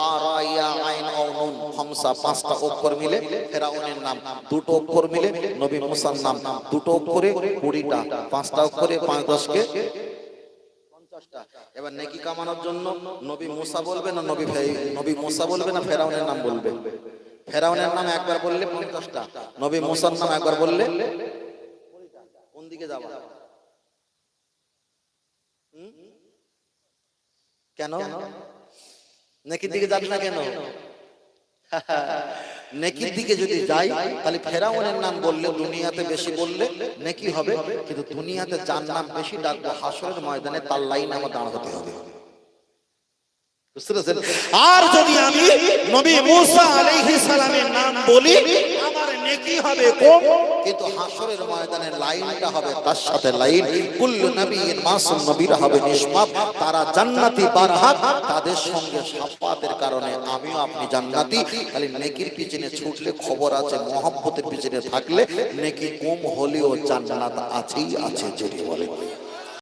হা রা ইয়া আইন ও নুন হামসা, পাঁচটা অক্ষর মিলে ফেরাউনের নাম, দুটো অক্ষর মিলে নবী মুসার নাম, দুটো অক্ষরে 20টা, পাঁচটা অক্ষরে 5 10 কে 50টা। এবার নেকি কামানোর জন্য নবী মুসা বলবে না নবী মুসা বলবে না ফেরাউনের নাম বলবে? ফেরাউনের নাম একবার বললে 50টা, নবী মুসার নাম একবার বললে কোন দিকে যাবা? কেন নেকির দিকে যাবি না কেন? নেকির দিকে যদি যাই তাহলে ফেরাউনের নাম বললে দুনিয়াতে বেশি বললে নেকি হবে, কিন্তু দুনিয়াতে যার নাম বেশি ডাকবো হাসরের ময়দানে তার লাইনে আমার দাঁড় হতে হবে। আর যদি আমি নবী মুসা আলাইহিস সালামের নাম বলি আমার নেকি হবে কম, কিন্তু হাসরের ময়দানের লাইনটা হবে তার সাথে লাইন। কুল্লু নবিয়্যিন মাসুম, নবীরা হবে নিষ্পাপ, তারা জান্নাতি বারহাক, তাদের সঙ্গে শাফাতের কারণে আমিও আপনি জান্নাতি। খালি নেকির পিছনে ছুটলে খবর আছে, মহব্বতের পিছনে থাকলে নেকি কম হলেও জান্নাত আছেই আছে। যদি বলে